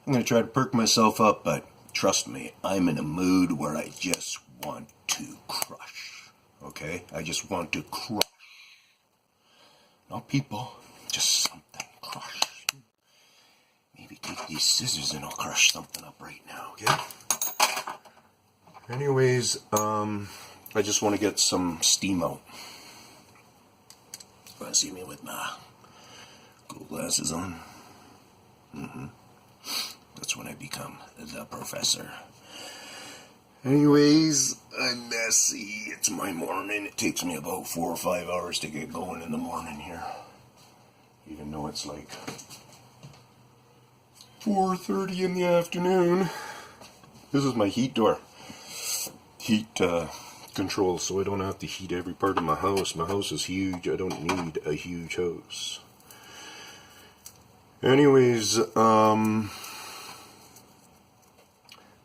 I'm going to try to perk myself up, but trust me, I'm in a mood where I just want to crush. Okay? I just want to crush. Not people, just something. Crush. Maybe take these scissors and I'll crush something up right now, okay? Anyways, I just want to get some steam out. You want to see me with my cool glasses on? That's when I become the professor. Anyways, I'm messy. It's my morning. It takes me about 4 or 5 hours to get going in the morning here. Even though it's like 4:30 in the afternoon. This is my heat door. Heat control, so I don't have to heat every part of my house. My house is huge. I don't need a huge house. Anyways,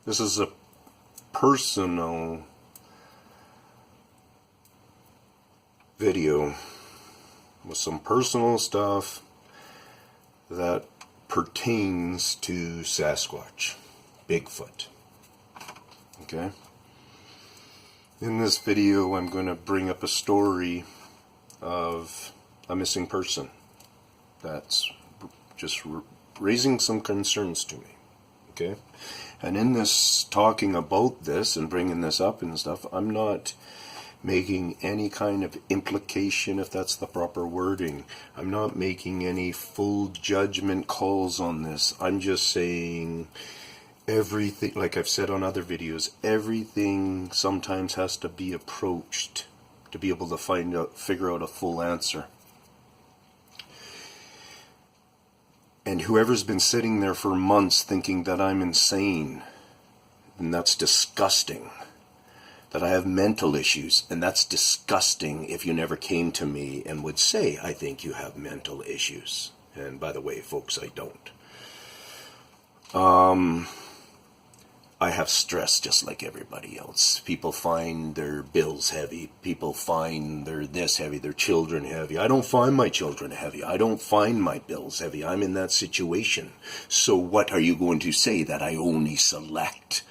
this is a personal video with some personal stuff that pertains to Sasquatch, Bigfoot. Okay? In this video, I'm going to bring up a story of a missing person that's just raising some concerns to me. Okay? And in this, talking about this and bringing this up and stuff, I'm not making any kind of implication, if that's the proper wording. I'm not making any full judgment calls on this. I'm just saying everything, like I've said on other videos, everything sometimes has to be approached to be able to figure out a full answer. And whoever's been sitting there for months thinking that I'm insane, and that's disgusting. That I have mental issues, and that's disgusting if you never came to me and would say, I think you have mental issues. And by the way, folks, I don't. I have stress just like everybody else. People find their bills heavy. People find their this heavy, their children heavy. I don't find my children heavy. I don't find my bills heavy. I'm in that situation. So what are you going to say, that I only select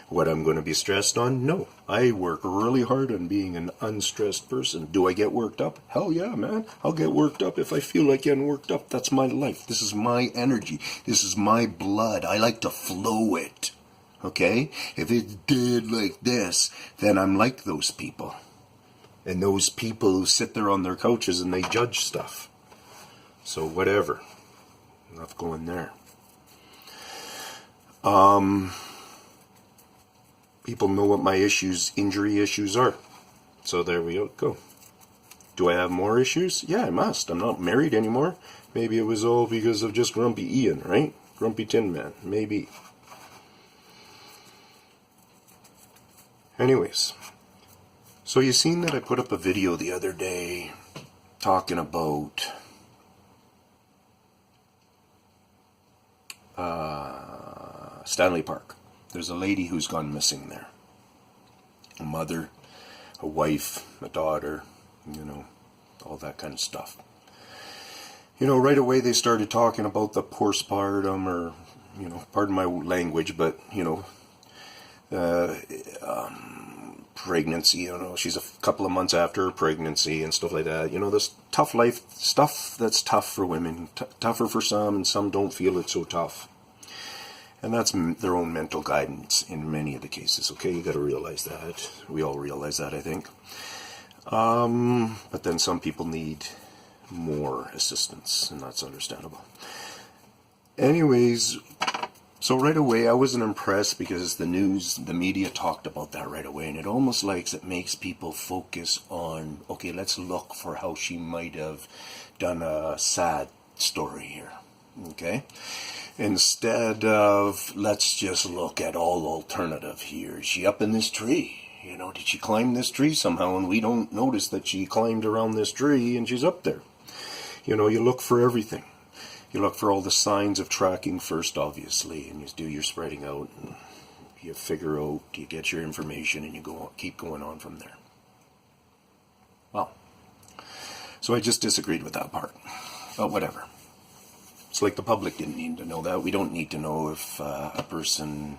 what I'm going to be stressed on? No. I work really hard on being an unstressed person. Do I get worked up? Hell yeah, man. I'll get worked up if I feel like getting worked up. That's my life. This is my energy. This is my blood. I like to flow it. Okay? If it did like this, then I'm like those people. And those people who sit there on their couches and they judge stuff. So whatever. Enough going there. People know what my injury issues are. So there we go. Do I have more issues? Yeah, I must. I'm not married anymore. Maybe it was all because of just Grumpy Ian, right? Grumpy Tin Man. Maybe. Anyways. So you seen that I put up a video the other day talking about Stanley Park. There's a lady who's gone missing there. A mother, a wife, a daughter, all that kind of stuff. Right away they started talking about the postpartum, or, pardon my language, but, pregnancy, she's a couple of months after her pregnancy and stuff like that. This tough life stuff that's tough for women, tougher for some, and some don't feel it so tough. And that's their own mental guidance in many of the cases, okay? You got to realize that. We all realize that, I think. But then some people need more assistance, and that's understandable. Anyways, so right away I wasn't impressed because the media talked about that right away, and it almost like it makes people focus on, okay, let's look for how she might have done a sad story here, okay? Instead of, let's just look at all alternative here. Is she up in this tree? Did she climb this tree somehow and we don't notice that she climbed around this tree and she's up there? You look for everything. You look for all the signs of tracking first, obviously, and you do your spreading out, and you figure out, you get your information, and you keep going on from there. Well, so I just disagreed with that part. But whatever. It's like the public didn't need to know that. We don't need to know if a person,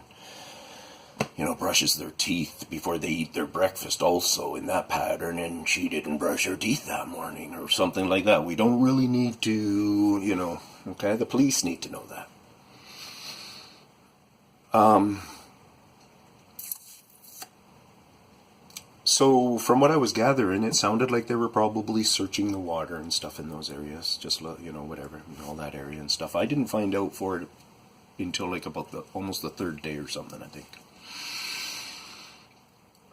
brushes their teeth before they eat their breakfast also in that pattern, and she didn't brush her teeth that morning or something like that. We don't really need to, okay? The police need to know that. So from what I was gathering, it sounded like they were probably searching the water and stuff in those areas, just whatever, all that area and stuff. I didn't find out for it until like about almost the third day or something, I think.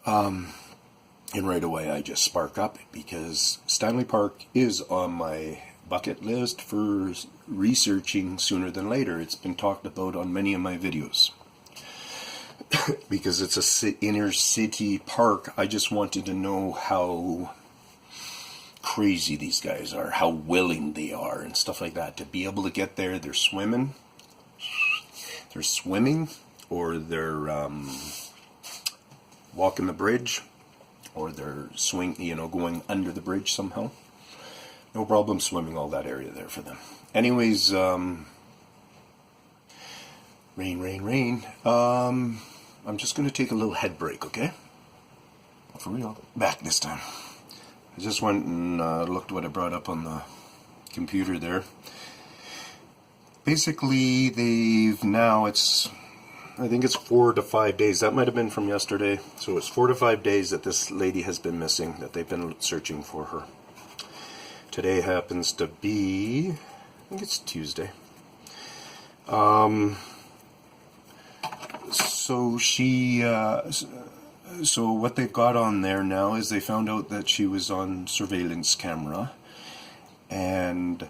And right away I just spark up because Stanley Park is on my bucket list for researching sooner than later. It's been talked about on many of my videos. Because it's a inner city park, I just wanted to know how crazy these guys are, how willing they are and stuff like that. To be able to get there, they're swimming, or they're walking the bridge, or they're going under the bridge somehow. No problem swimming all that area there for them. Anyways, rain. I'm just going to take a little head break, okay? For real. Back this time. I just went and looked what I brought up on the computer there. Basically, I think it's 4 to 5 days. That might have been from yesterday. So it's 4 to 5 days that this lady has been missing, that they've been searching for her. Today happens to be, I think it's Tuesday. So what they've got on there now is they found out that she was on surveillance camera, and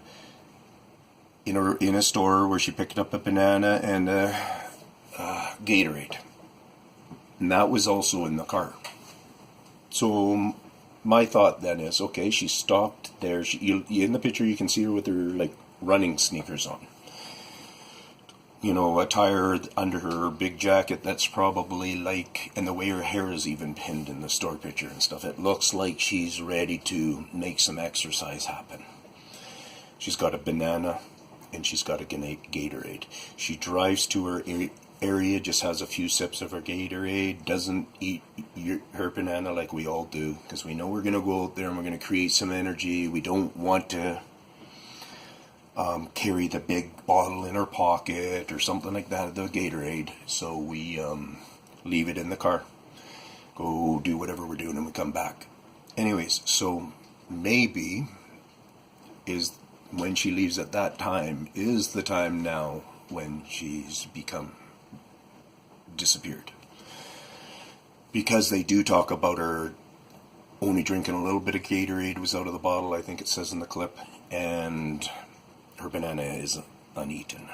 in a store where she picked up a banana and a Gatorade, and that was also in the car. So my thought then is, okay, she stopped there. In the picture you can see her with her running sneakers on. Attire under her big jacket that's probably and the way her hair is even pinned in the store picture and stuff, it looks like she's ready to make some exercise happen. She's got a banana and she's got a Gatorade. She drives to her area, just has a few sips of her Gatorade, doesn't eat her banana like we all do, because we know we're going to go out there and we're going to create some energy. We don't want to carry the big bottle in her pocket or something like that, the Gatorade. So we leave it in the car, go do whatever we're doing, and we come back. Anyways, so maybe when she leaves at that time is the time now when she's disappeared. Because they do talk about her only drinking a little bit of Gatorade, was out of the bottle, I think it says in the clip, and her banana is uneaten.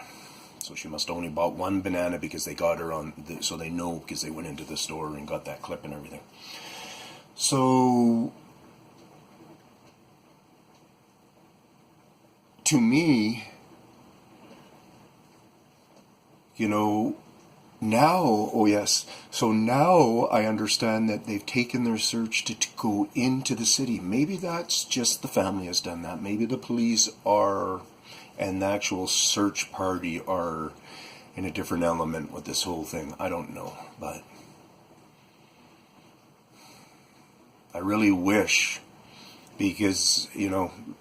So she must only bought one banana because they got her so they know, because they went into the store and got that clip and everything. So to me, so now I understand that they've taken their search to go into the city. Maybe that's just the family has done that. Maybe the police and the actual search party are in a different element with this whole thing. I don't know, but I really wish, because,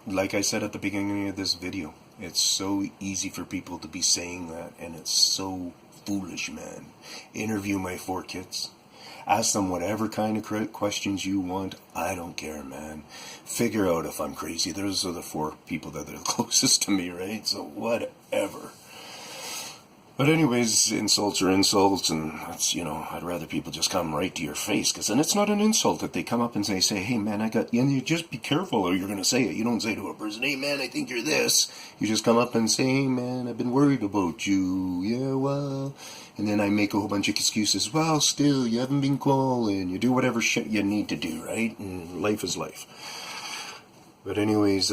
like I said at the beginning of this video, it's so easy for people to be saying that, and it's so foolish, man. Interview my 4 kids. Ask them whatever kind of questions you want. I don't care, man. Figure out if I'm crazy. Those are the 4 people that are the closest to me, right? So whatever. But anyways, insults are insults, and that's, I'd rather people just come right to your face, because then it's not an insult if they come up and say, hey man, and you just be careful, or you're going to say it. You don't say to a person, hey man, I think you're this. You just come up and say, hey man, I've been worried about you. Yeah, well, and then I make a whole bunch of excuses. Well, still, you haven't been calling. You do whatever shit you need to do, right? And life is life. But anyways,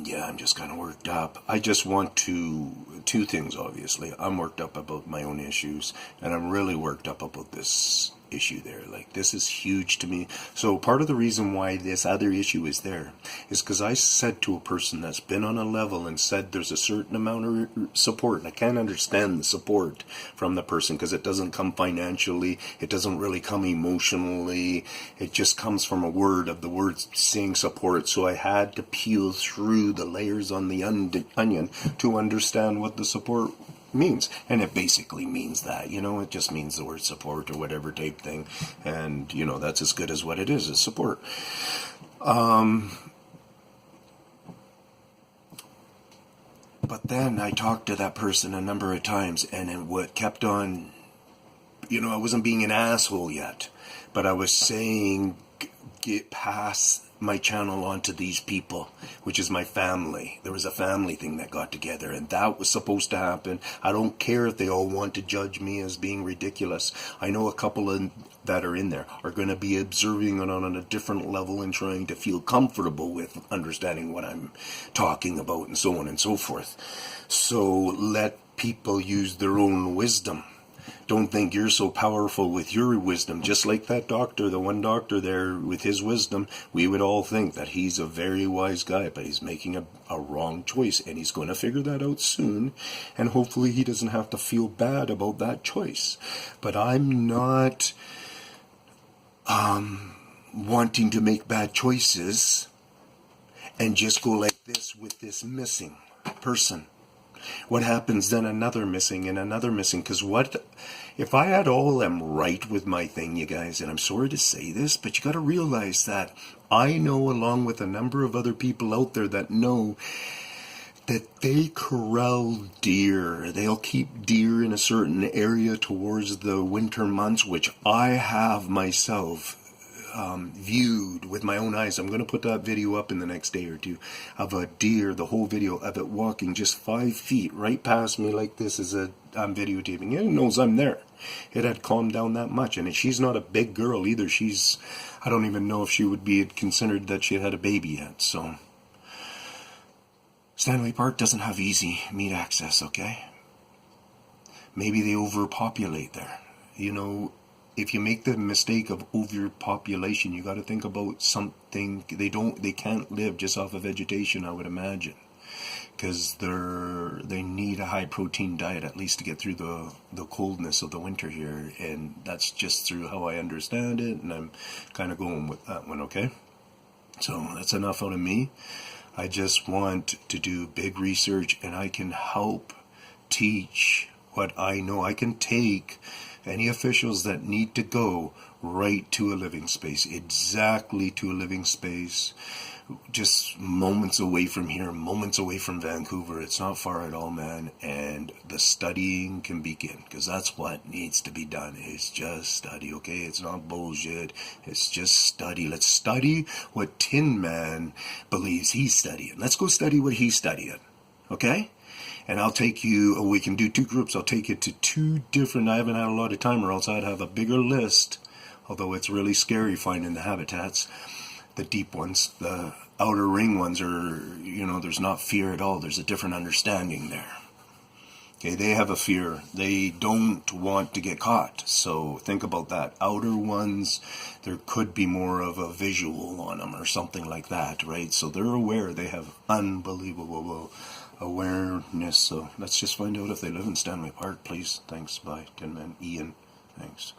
yeah, I'm just kind of worked up. I just want two things, obviously. I'm worked up about my own issues, and I'm really worked up about this issue there. Like, this is huge to me. So part of the reason why this other issue is there is because I said to a person that's been on a level and said there's a certain amount of support, and I can't understand the support from the person because it doesn't come financially, it doesn't really come emotionally, it just comes from the word saying support. So I had to peel through the layers on the onion to understand what the support means. And it basically means that, it just means the word support or whatever type thing. And, that's as good as what it is support. But then I talked to that person a number of times, and it kept on, I wasn't being an asshole yet, but I was saying, get past my channel onto these people, which is my family. There was a family thing that got together, and that was supposed to happen. I don't care if they all want to judge me as being ridiculous. I know a couple that are in there are going to be observing it on a different level and trying to feel comfortable with understanding what I'm talking about and so on and so forth. So let people use their own wisdom. Don't think you're so powerful with your wisdom. Just like that doctor, the one doctor there with his wisdom, we would all think that he's a very wise guy, but he's making a wrong choice, and he's going to figure that out soon, and hopefully he doesn't have to feel bad about that choice. But I'm not wanting to make bad choices and just go like this with this missing person. What happens then? Another missing and another missing. Because what if I had all them right with my thing, you guys? And I'm sorry to say this, but you got to realize that I know, along with a number of other people out there that know, that they corral deer. They'll keep deer in a certain area towards the winter months, which I have myself viewed with my own eyes. I'm going to put that video up in the next day or two of a deer, the whole video of it walking just 5 feet right past me like this as I'm videotaping. It knows I'm there. It had calmed down that much, and she's not a big girl either. I don't even know if she would be considered that she had a baby yet. So Stanley Park doesn't have easy meat access, okay? Maybe they overpopulate there. If you make the mistake of overpopulation, you got to think about something. They can't live just off of vegetation, I would imagine, because they need a high protein diet at least to get through the coldness of the winter here, and that's just through how I understand it, and I'm kind of going with that one, okay? So that's enough out of me. I just want to do big research, and I can help teach what I know. I can take any officials that need to go right to a living space, exactly to a living space, just moments away from here, moments away from Vancouver. It's not far at all, man, and the studying can begin, because that's what needs to be done, is just study, okay? It's not bullshit, it's just study. Let's study what Tin Man believes he's studying. Let's go study what he's studying, okay? And I'll take you, we can do 2 groups. I'll take you to 2 different, I haven't had a lot of time, or else I'd have a bigger list, although it's really scary finding the habitats, the deep ones. The outer ring ones are, there's not fear at all. There's a different understanding there. Okay, they have a fear. They don't want to get caught. So think about that. Outer ones, there could be more of a visual on them or something like that, right? So they're aware. They have unbelievable awareness. So let's just find out if they live in Stanley Park, please. Thanks. Bye. Tin Man Ian. Thanks.